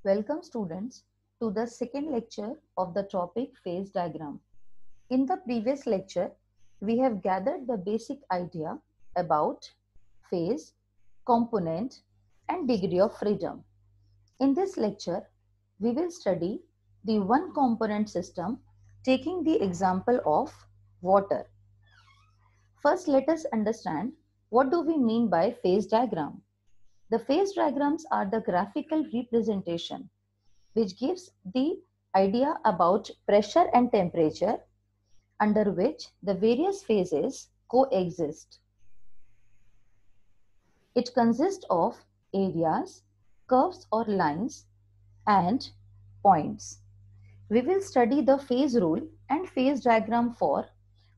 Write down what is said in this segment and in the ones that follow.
Welcome students to the second lecture of the topic phase diagram. In the previous lecture, we have gathered the basic idea about phase, component and degree of freedom. In this lecture, we will study the one component system taking the example of water. First, let us understand what do we mean by phase diagram. The phase diagrams are the graphical representation which gives the idea about pressure and temperature under which the various phases coexist. It consists of areas, curves or lines, and points. We will study the phase rule and phase diagram for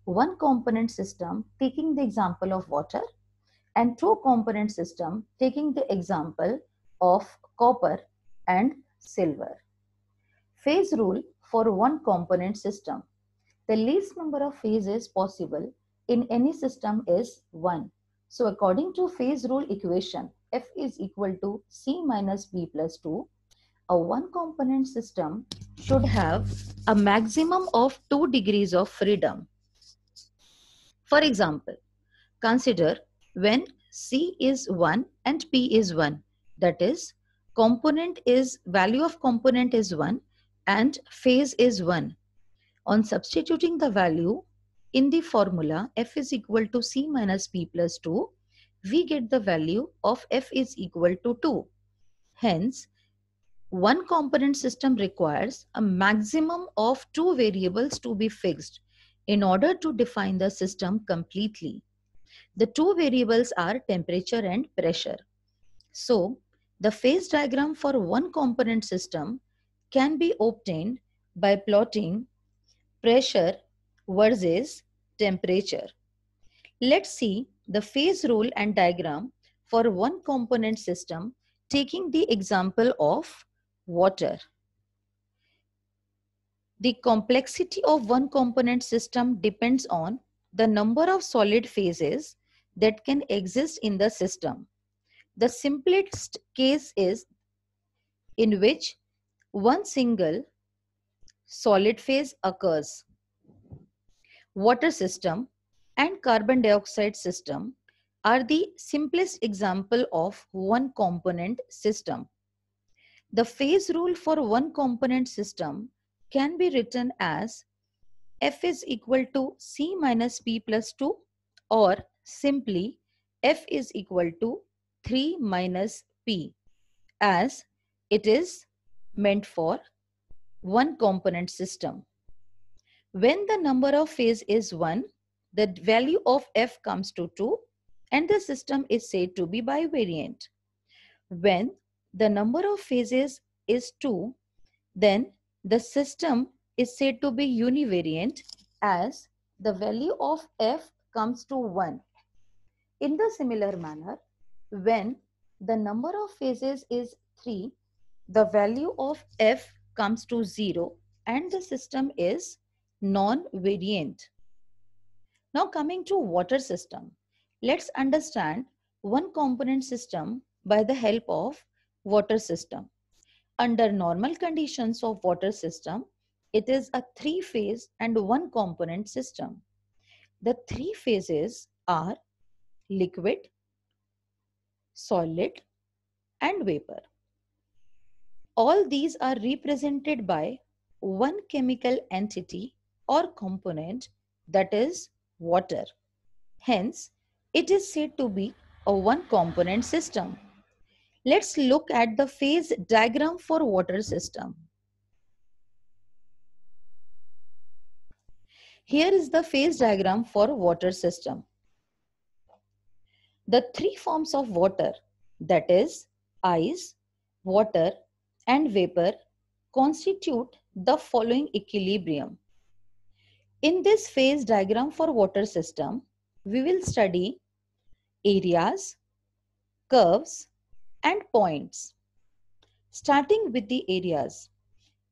one component system taking the example of water and two component system taking the example of copper and silver. Phase rule for one component system. The least number of phases possible in any system is 1. So according to phase rule equation, F is equal to C minus B plus 2, a one component system should have a maximum of 2 degrees of freedom. For example, consider when C is 1 and P is 1, that is value of component is 1 and phase is 1. On substituting the value in the formula F is equal to C minus P plus 2, we get the value of F is equal to 2. Hence, one component system requires a maximum of 2 variables to be fixed in order to define the system completely. The 2 variables are temperature and pressure. So, the phase diagram for one component system can be obtained by plotting pressure versus temperature. Let's see the phase rule and diagram for one component system taking the example of water. The complexity of one component system depends on the number of solid phases that can exist in the system. The simplest case is in which one single solid phase occurs. Water system and carbon dioxide system are the simplest example of one component system. The phase rule for one component system can be written as F is equal to C minus P plus 2 or simply F is equal to 3 minus P, as it is meant for one component system. When the number of phase is 1, the value of F comes to 2 and the system is said to be bivariant. When the number of phases is 2, then the system is said to be univariant as the value of F comes to 1. In the similar manner, when the number of phases is 3, the value of F comes to 0 and the system is non-variant. Now coming to water system, let's understand one component system by the help of water system. Under normal conditions of water system, it is a 3-phase and 1 component system. The 3 phases are liquid, solid and vapor. All these are represented by one chemical entity or component, that is water. Hence, it is said to be a one component system. Let's look at the phase diagram for water system. Here is the phase diagram for water system. The 3 forms of water, that is ice, water and vapor, constitute the following equilibrium. In this phase diagram for water system, we will study areas, curves and points. Starting with the areas.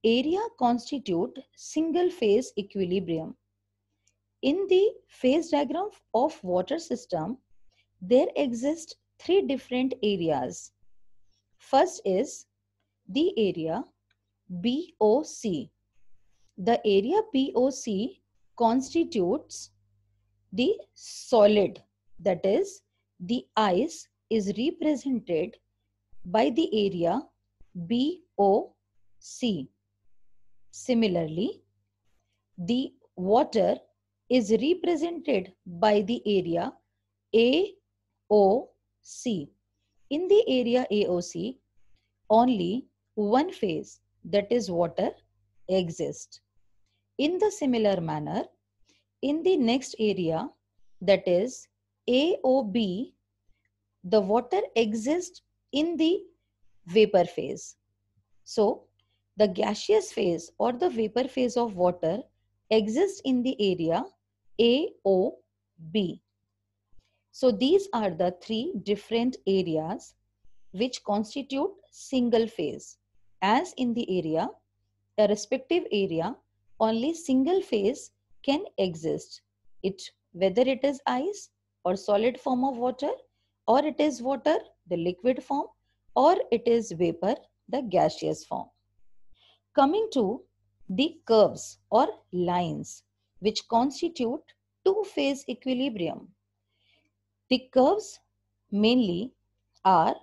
Area constitute single phase equilibrium. In the phase diagram of water system, there exist 3 different areas. First is the area BOC. The area BOC constitutes the solid, that is, the ice is represented by the area BOC. Similarly, the water is represented by the area AOC. In the area AOC, only one phase, that is water, exists. In the similar manner, in the next area, that is AOB, the water exists in the vapor phase. So, the gaseous phase or the vapor phase of water exists in the area AOB. So, these are the three different areas which constitute single phase. As in the area, a respective area, only single phase can exist. Whether it is ice or solid form of water, or it is water, the liquid form, or it is vapor, the gaseous form. Coming to the curves or lines which constitute two-phase equilibrium. The curves mainly are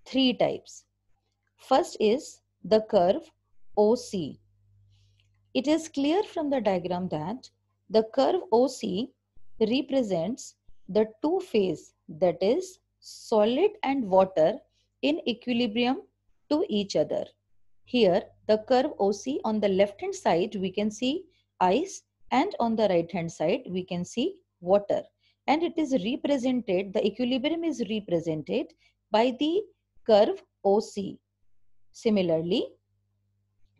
three types. First is the curve OC. It is clear from the diagram that the curve OC represents the two phase, that is solid and water, in equilibrium to each other. Here the curve OC, on the left hand side we can see ice, and on the right hand side we can see water, and it is represented, the equilibrium is represented by the curve OC. Similarly,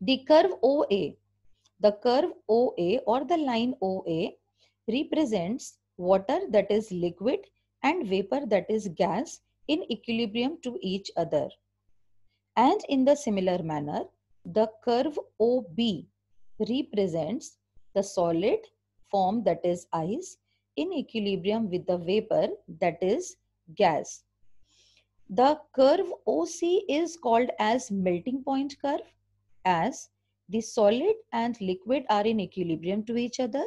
the curve OA, the curve OA or the line OA represents water, that is liquid, and vapor, that is gas, in equilibrium to each other. And in the similar manner, the curve OB represents the solid form, that is ice, in equilibrium with the vapor, that is gas. The curve OC is called as melting point curve, as the solid and liquid are in equilibrium to each other.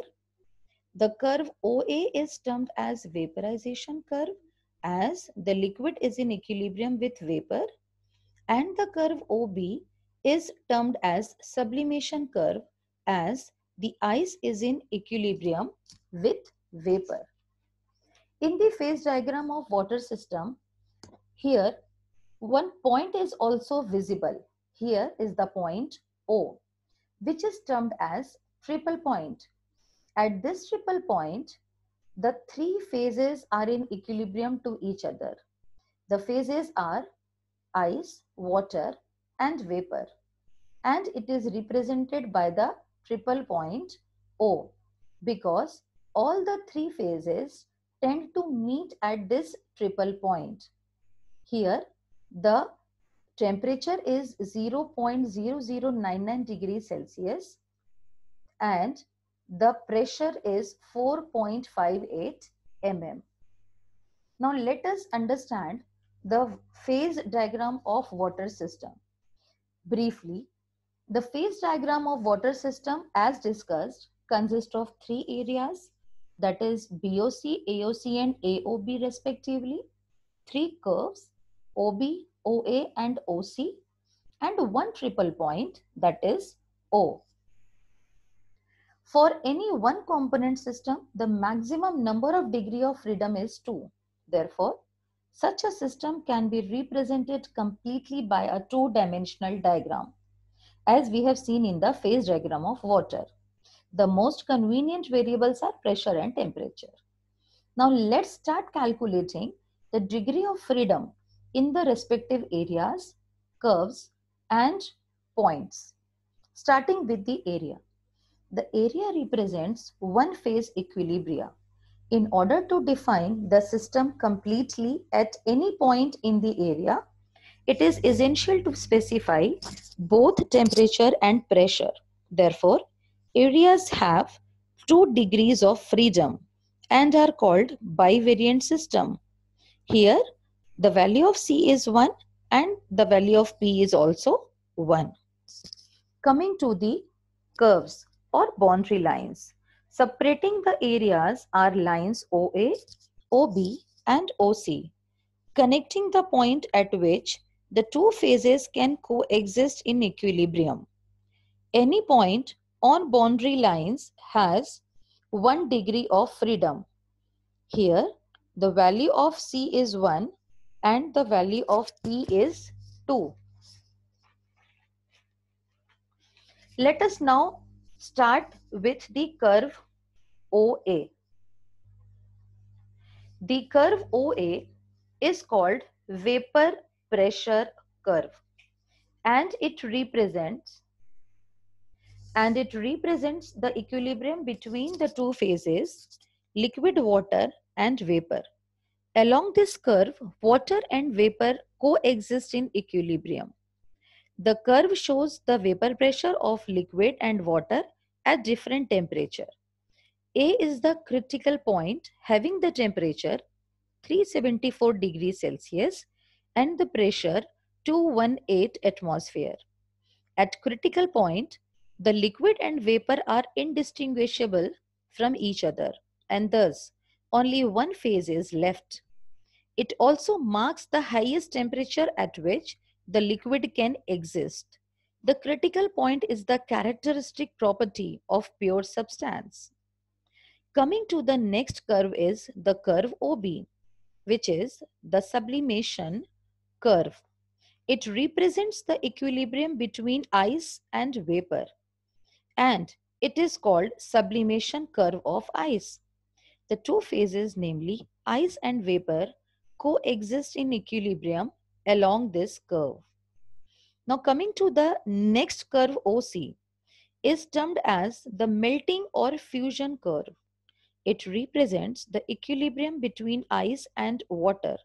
The curve OA is termed as vaporization curve, as the liquid is in equilibrium with vapor. And the curve OB is termed as sublimation curve, as the ice is in equilibrium with vapor. In the phase diagram of water system, here one point is also visible. Here is the point O, which is termed as triple point. At this triple point, the three phases are in equilibrium to each other. The phases are ice, water, and vapor, and it is represented by the triple point O, because all the three phases tend to meet at this triple point. Here, the temperature is 0.0099 degrees Celsius and the pressure is 4.58 mm. Now let us understand the phase diagram of water system. Briefly, the phase diagram of water system, as discussed, consists of three areas, that is BOC, AOC and AOB respectively, three curves OB, OA and OC, and one triple point, that is O. For any one component system, the maximum number of degree of freedom is 2. Therefore, such a system can be represented completely by a two-dimensional diagram, as we have seen in the phase diagram of water. The most convenient variables are pressure and temperature. Now let's start calculating the degree of freedom in the respective areas, curves, and points. Starting with the area. The area represents one phase equilibria. In order to define the system completely at any point in the area, it is essential to specify both temperature and pressure. Therefore, areas have 2 degrees of freedom and are called bivariant system. Here, the value of C is 1 and the value of P is also 1. Coming to the curves or boundary lines. Separating the areas are lines OA, OB and OC, connecting the point at which the two phases can coexist in equilibrium. Any point on boundary lines has 1 degree of freedom. Here, the value of C is 1 and the value of P is 2. Let us now start with the curve OA. The curve OA is called vapor pressure curve, and it represents the equilibrium between the two phases, liquid water and vapor. Along this curve, water and vapor coexist in equilibrium. The curve shows the vapor pressure of liquid and water at different temperature. A is the critical point having the temperature 374 degrees Celsius and the pressure 218 atmosphere. At critical point, the liquid and vapor are indistinguishable from each other, and thus only one phase is left. It also marks the highest temperature at which the liquid can exist. The critical point is the characteristic property of pure substance. Coming to the next curve is the curve OB, which is the sublimation curve. It represents the equilibrium between ice and vapor, and it is called sublimation curve of ice. The two phases, namely ice and vapor, coexist in equilibrium along this curve. Now coming to the next curve OC is termed as the melting or fusion curve. It represents the equilibrium between ice and water,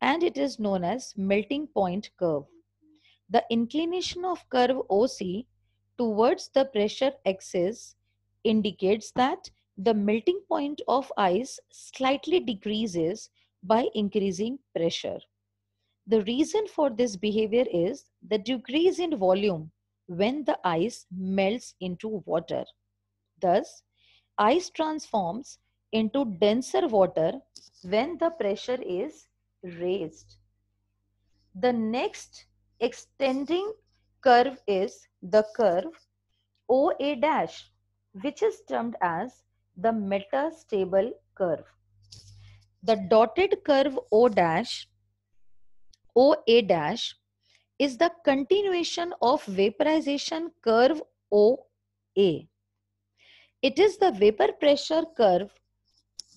and it is known as melting point curve. The inclination of curve OC towards the pressure axis indicates that the melting point of ice slightly decreases by increasing pressure. The reason for this behavior is the decrease in volume when the ice melts into water. Thus, ice transforms into denser water when the pressure is raised. The next extending curve is the curve OA dash, which is termed as the metastable curve. The dotted curve OA dash is the continuation of vaporization curve OA. It is the vapor pressure curve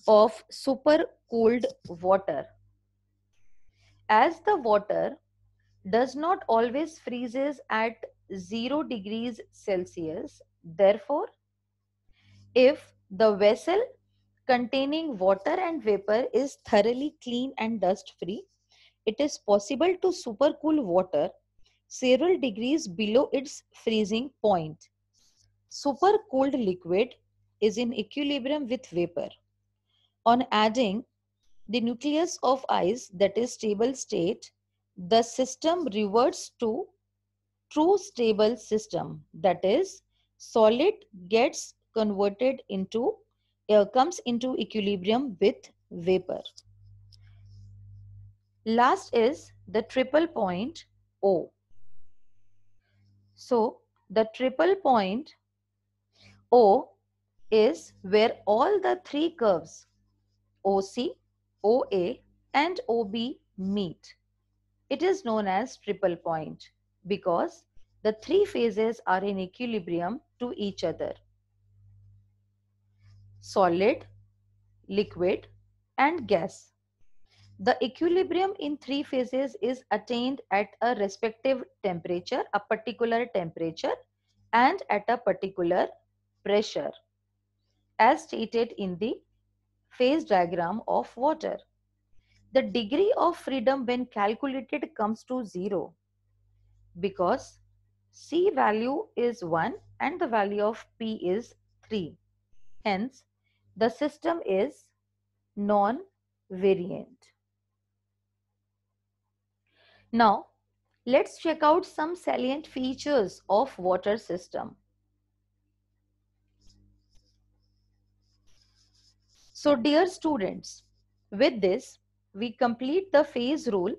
of supercooled water. As the water does not always freezes at 0 degrees Celsius, therefore, if the vessel containing water and vapor is thoroughly clean and dust free, it is possible to supercool water several degrees below its freezing point. Supercooled liquid is in equilibrium with vapor. On adding the nucleus of ice, that is stable state, the system reverts to true stable system, that is solid gets converted into comes into equilibrium with vapor. Last is the triple point O. So the triple point O is where all the three curves OC, OA and OB meet. It is known as triple point because the three phases are in equilibrium to each other: solid, liquid and gas. The equilibrium in three phases is attained at a respective temperature, a particular temperature, and at a particular pressure, as stated in the phase diagram of water. The degree of freedom when calculated comes to 0 because C value is 1 and the value of P is 3. Hence, the system is non-variant. Now, Let's check out some salient features of water system. So dear students, with this, we complete the phase rule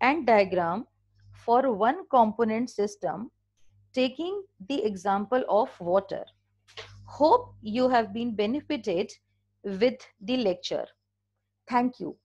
and diagram for one component system, taking the example of water. Hope you have been benefited with the lecture. Thank you.